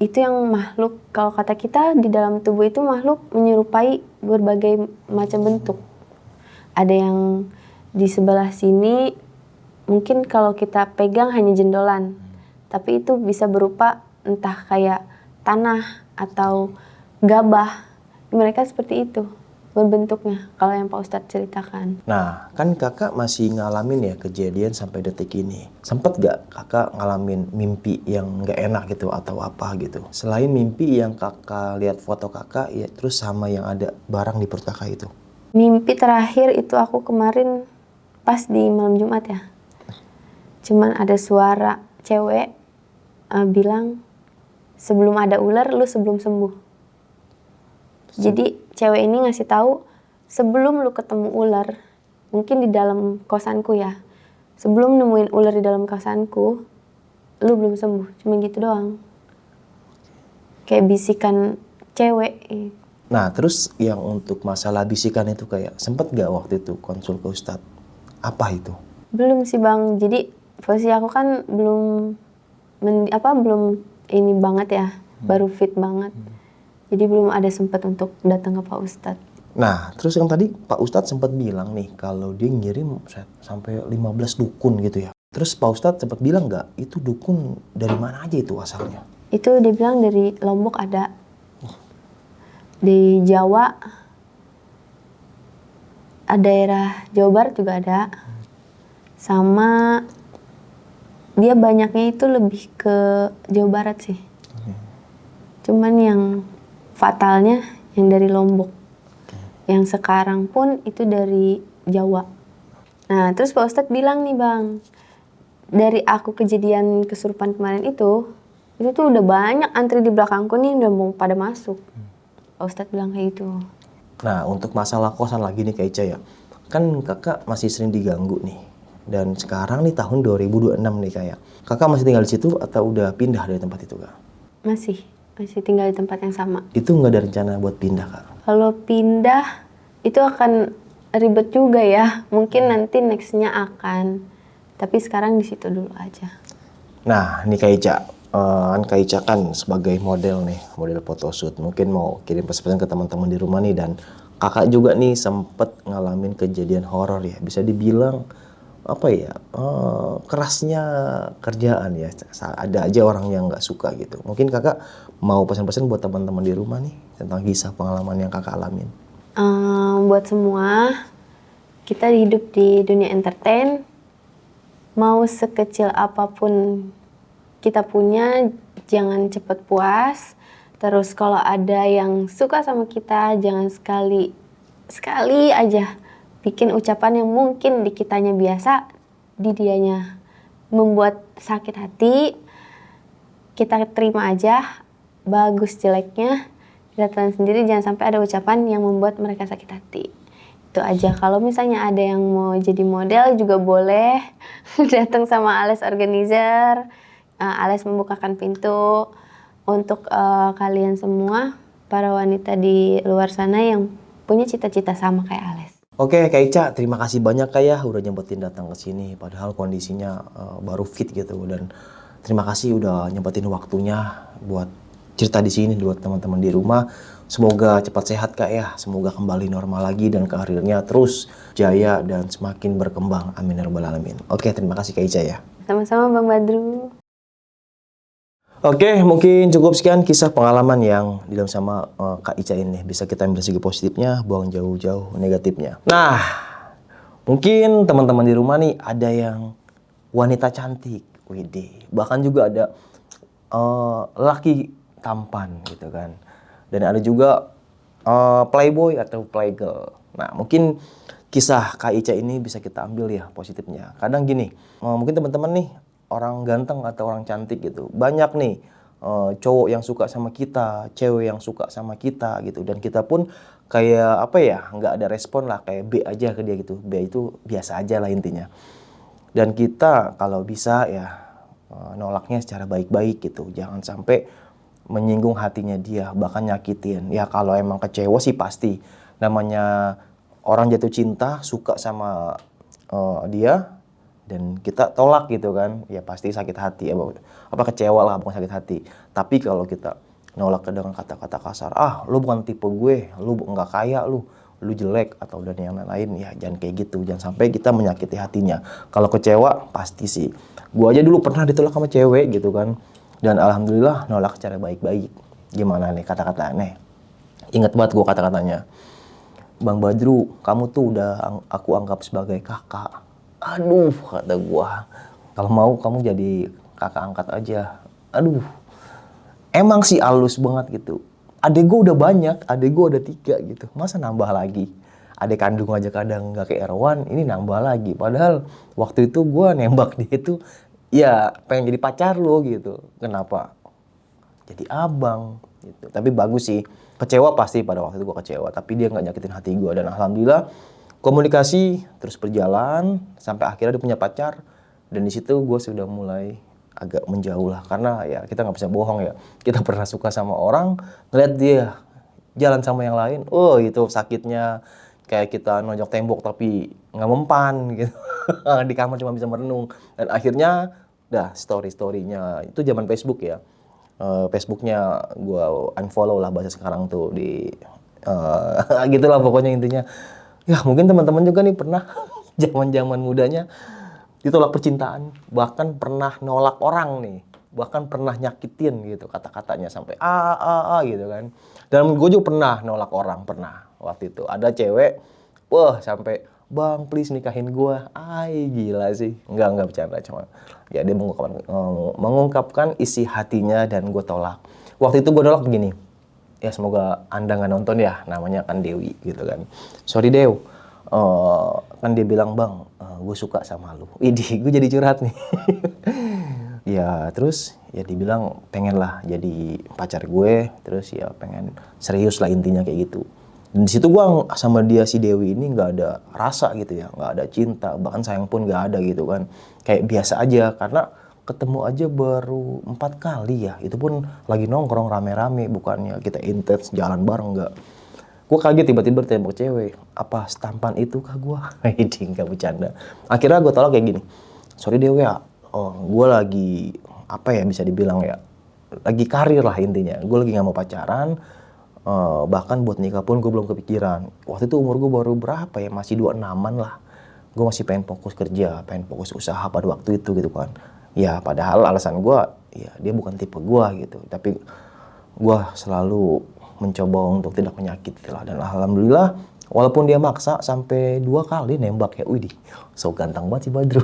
itu yang makhluk, kalau kata kita di dalam tubuh itu makhluk menyerupai berbagai macam bentuk. Ada yang di sebelah sini mungkin kalau kita pegang hanya jendolan, tapi itu bisa berupa entah kayak tanah atau gabah. Mereka seperti itu berbentuknya kalau yang Pak Ustadz ceritakan. Nah, kan kakak masih ngalamin ya kejadian sampai detik ini. Sempet gak kakak ngalamin mimpi yang gak enak gitu atau apa gitu? Selain mimpi yang kakak lihat foto kakak, ya terus sama yang ada barang di perut kakak itu. Mimpi terakhir itu aku kemarin pas di malam Jumat ya. Cuman ada suara cewek bilang, sebelum ada ular lu sebelum sembuh. Jadi cewek ini ngasih tahu sebelum lu ketemu ular, mungkin di dalam kosanku ya, sebelum nemuin ular di dalam kosanku, lu belum sembuh, cuma gitu doang. Kayak bisikan cewek. Nah, terus yang untuk masalah bisikan itu kayak sempet gak waktu itu konsul ke Ustadz? Apa itu? Belum sih bang, jadi posisi aku kan belum ini banget ya, baru fit banget. Jadi belum ada sempat untuk datang ke Pak Ustadz. Nah, terus yang tadi Pak Ustadz sempat bilang nih kalau dia ngirim sampai 15 dukun gitu ya. Terus Pak Ustadz sempat bilang nggak, itu dukun dari mana aja itu asalnya? Itu dia bilang dari Lombok ada, di Jawa, daerah Jawa Barat juga ada, sama dia banyaknya itu lebih ke Jawa Barat sih. Cuman yang fatalnya yang dari Lombok. Yang sekarang pun itu dari Jawa. Nah, terus Pak Ustadz bilang nih bang, dari aku kejadian kesurupan kemarin itu, Itu tuh udah banyak antri di belakangku nih udah mau pada masuk. Pak Ustadz bilang kayak gitu. Nah, untuk masalah kosan lagi nih Kak Ica ya. Kan kakak masih sering diganggu nih. Dan sekarang nih tahun 2026 nih kayak. Kakak masih tinggal di situ atau udah pindah dari tempat itu Kak? Masih tinggal di tempat yang sama. Itu nggak ada rencana buat pindah Kak? Kalau pindah itu akan ribet juga ya. Mungkin nanti nextnya akan. Tapi sekarang di situ dulu aja. Nah, nih Kak Ica. Kan Kak Ica kan sebagai model nih, model photoshoot. Mungkin mau kirim pesan-pesan ke teman-teman di rumah nih. Dan kakak juga nih sempet ngalamin kejadian horor ya. Bisa dibilang apa ya, kerasnya kerjaan ya. Ada aja orang yang nggak suka gitu. Mungkin kakak mau pesan-pesan buat teman-teman di rumah nih tentang kisah pengalaman yang kakak alamin. Buat semua, kita hidup di dunia entertain. Mau sekecil apapun kita punya, jangan cepat puas. Terus kalau ada yang suka sama kita, jangan sekali aja bikin ucapan yang mungkin di kitanya biasa, di dianya membuat sakit hati. Kita terima aja, bagus jeleknya, kita telan sendiri, jangan sampai ada ucapan yang membuat mereka sakit hati. Itu aja. Kalau misalnya ada yang mau jadi model juga boleh datang sama Ales Organizer. Ales membukakan pintu untuk kalian semua, para wanita di luar sana yang punya cita-cita sama kayak Ales. Oke Kak Ica, terima kasih banyak Kak ya udah nyempetin datang ke sini. Padahal kondisinya baru fit gitu. Dan terima kasih udah nyempetin waktunya buat cerita di sini buat teman-teman di rumah. Semoga cepat sehat Kak ya. Semoga kembali normal lagi dan karirnya terus jaya dan semakin berkembang. Amin ya rabbal alamin. Oke, terima kasih Kak Ica ya. Sama-sama Bang Badru. Oke, mungkin cukup sekian kisah pengalaman yang di dalam sama Kak Ica ini. Bisa kita ambil segi positifnya, buang jauh-jauh negatifnya. Nah, mungkin teman-teman di rumah nih ada yang wanita cantik, widih. Bahkan juga ada laki tampan gitu kan. Dan ada juga playboy atau playgirl. Nah, mungkin kisah Kak Ica ini bisa kita ambil ya positifnya. Kadang gini, mungkin teman-teman nih orang ganteng atau orang cantik gitu. Banyak nih cowok yang suka sama kita, cewek yang suka sama kita gitu. Dan kita pun kayak apa ya, nggak ada respon lah, kayak B aja ke dia gitu. B itu biasa aja lah intinya. Dan kita kalau bisa ya nolaknya secara baik-baik gitu. Jangan sampai menyinggung hatinya dia, bahkan nyakitin. Ya kalau emang kecewa sih pasti. Namanya orang jatuh cinta, suka sama dia, dan kita tolak gitu kan, ya pasti sakit hati ya, apa kecewa lah, bukan sakit hati. Tapi kalau kita nolak dengan kata-kata kasar, lu bukan tipe gue, lu nggak kaya, lu jelek atau dan yang lain, ya jangan kayak gitu, jangan sampai kita menyakiti hatinya. Kalau kecewa pasti sih. Gua aja dulu pernah ditolak sama cewek gitu kan, dan alhamdulillah nolak secara baik-baik. Gimana nih kata-kata aneh? Ingat banget gua kata-katanya. Bang Badru, kamu tuh udah aku anggap sebagai kakak. Aduh, kata gua, kalau mau kamu jadi kakak angkat aja. Aduh, emang sih halus banget gitu. Adek gua udah banyak, adek gua ada 3 gitu. Masa nambah lagi? Adek kandung aja kadang nggak kayak Erwan, ini nambah lagi. Padahal waktu itu gua nembak dia itu, ya pengen jadi pacar lo gitu. Kenapa? Jadi abang gitu. Tapi bagus sih. Kecewa pasti pada waktu itu gua kecewa. Tapi dia nggak nyakitin hati gua. Dan alhamdulillah komunikasi terus berjalan sampai akhirnya dia punya pacar, dan di situ gue sudah mulai agak menjauh lah, karena ya kita nggak bisa bohong ya, kita pernah suka sama orang, ngeliat dia jalan sama yang lain, itu sakitnya kayak kita nonjok tembok tapi nggak mempan gitu. Di kamar cuma bisa merenung, dan akhirnya story-storynya itu zaman Facebook ya, Facebooknya gue unfollow lah bahasa sekarang tuh di gitulah pokoknya intinya. Ya mungkin teman-teman juga nih pernah zaman-zaman mudanya ditolak percintaan, bahkan pernah nolak orang nih, bahkan pernah nyakitin gitu kata-katanya sampai gitu kan. Dan gue juga pernah nolak orang, pernah waktu itu ada cewek, sampai bang please nikahin gue, gila sih, nggak bercanda, cuma ya dia mengungkapkan isi hatinya dan gue tolak. Waktu itu gue nolak begini. Ya semoga Anda nggak nonton ya, namanya kan Dewi gitu kan. Sorry Dew, kan dia bilang bang, gue suka sama lu. Idih, gue jadi curhat nih. Ya terus ya dibilang pengen lah jadi pacar gue, terus ya pengen serius lah intinya kayak gitu. Dan di situ gue sama dia si Dewi ini nggak ada rasa gitu ya, nggak ada cinta, bahkan sayang pun nggak ada gitu kan, kayak biasa aja karena ketemu aja baru 4 kali ya, itu pun lagi nongkrong rame-rame, bukannya kita intens jalan bareng, nggak. Gue kaget tiba-tiba tembak cewek, apa setampan itu kah gue? Ini nggak bercanda. Akhirnya gue tolak kayak gini, sorry Dewi ya, gue lagi apa ya bisa dibilang ya, lagi karir lah intinya, gue lagi nggak mau pacaran, bahkan buat nikah pun gue belum kepikiran. Waktu itu umur gue baru berapa ya, masih 26-an lah, gue masih pengen fokus kerja, pengen fokus usaha pada waktu itu gitu kan. Ya padahal alasan gue, ya dia bukan tipe gue gitu. Tapi gue selalu mencoba untuk tidak menyakiti lah. Dan alhamdulillah, walaupun dia maksa sampai 2 kali nembak ya, widih, so ganteng banget si Badru.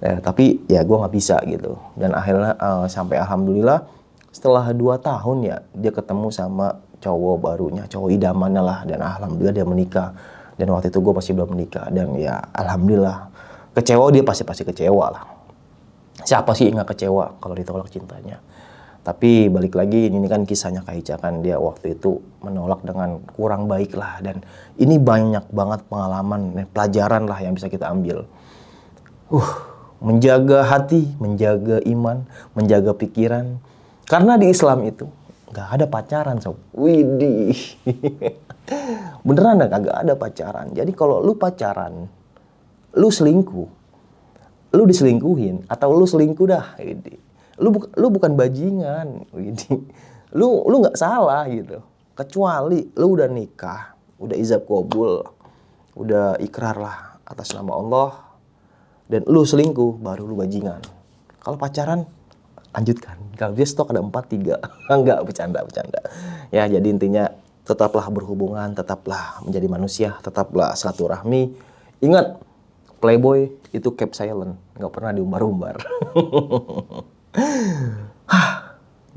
Tapi ya gue nggak bisa gitu. Dan akhirnya sampai alhamdulillah setelah 2 tahun ya, dia ketemu sama cowok barunya, cowok idamannya lah. Dan alhamdulillah dia menikah. Dan waktu itu gue masih belum menikah. Dan ya alhamdulillah, kecewa dia pasti kecewa lah. Siapa sih nggak kecewa kalau ditolak cintanya? Tapi balik lagi, ini kan kisahnya Kak Ica kan, dia waktu itu menolak dengan kurang baik lah. Dan ini banyak banget pengalaman, pelajaran lah yang bisa kita ambil. Menjaga hati, menjaga iman, menjaga pikiran. Karena di Islam itu nggak ada pacaran, sob. Widih. Beneran nggak ada pacaran. Jadi kalau lu pacaran, lu selingkuh, lu diselingkuhin atau lu selingkuh dah, lu bukan bajingan, lu nggak salah gitu. Kecuali lu udah nikah, udah ijab kabul, udah ikrar lah atas nama Allah, dan lu selingkuh, baru lu bajingan. Kalau pacaran, lanjutkan. Kalau dia stok ada 4, 3. Enggak, bercanda. Ya jadi intinya tetaplah berhubungan, tetaplah menjadi manusia, tetaplah silaturahmi. Ingat, playboy itu keep silent, nggak pernah diumbar-umbar.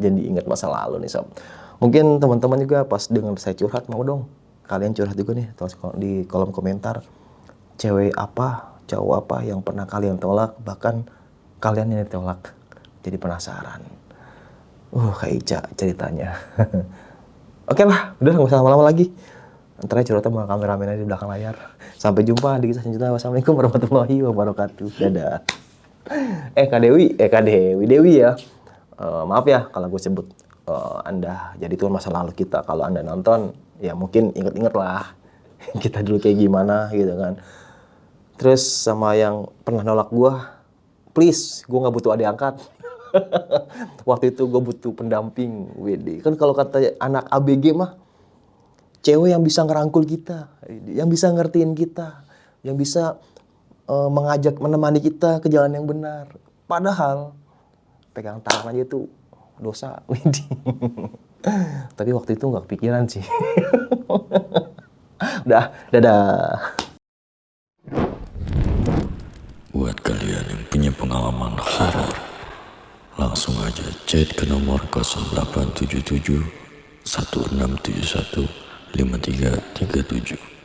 Jadi ingat masa lalu nih sob. Mungkin teman-teman juga pas dengar saya curhat, mau dong kalian curhat juga nih di kolom komentar. Cewek apa, cowok apa yang pernah kalian tolak, bahkan kalian yang ditolak. Jadi penasaran. Kak Ica ceritanya. Oke lah, udah nggak usah lama-lama lagi. Ntar curhatnya sama kameramen aja di belakang layar. Sampai jumpa di kisah selanjutnya. Wassalamualaikum warahmatullahi wabarakatuh. Dadah. Kak Dewi ya. Maaf ya kalau gue sebut Anda. Jadi itu masa lalu kita. Kalau Anda nonton, ya mungkin inget-inget lah kita dulu kayak gimana gitu kan. Terus sama yang pernah nolak gue, please, gue nggak butuh adik angkat. Waktu itu gue butuh pendamping. Wede. Kan kalau kata anak ABG mah, cewek yang bisa ngerangkul kita, yang bisa ngertiin kita, yang bisa menemani kita ke jalan yang benar. Padahal pegang tangan aja itu dosa. Tapi waktu itu nggak kepikiran sih. Udah, dadah. Buat kalian yang punya pengalaman horor, langsung aja chat ke nomor 0877 1671 5337.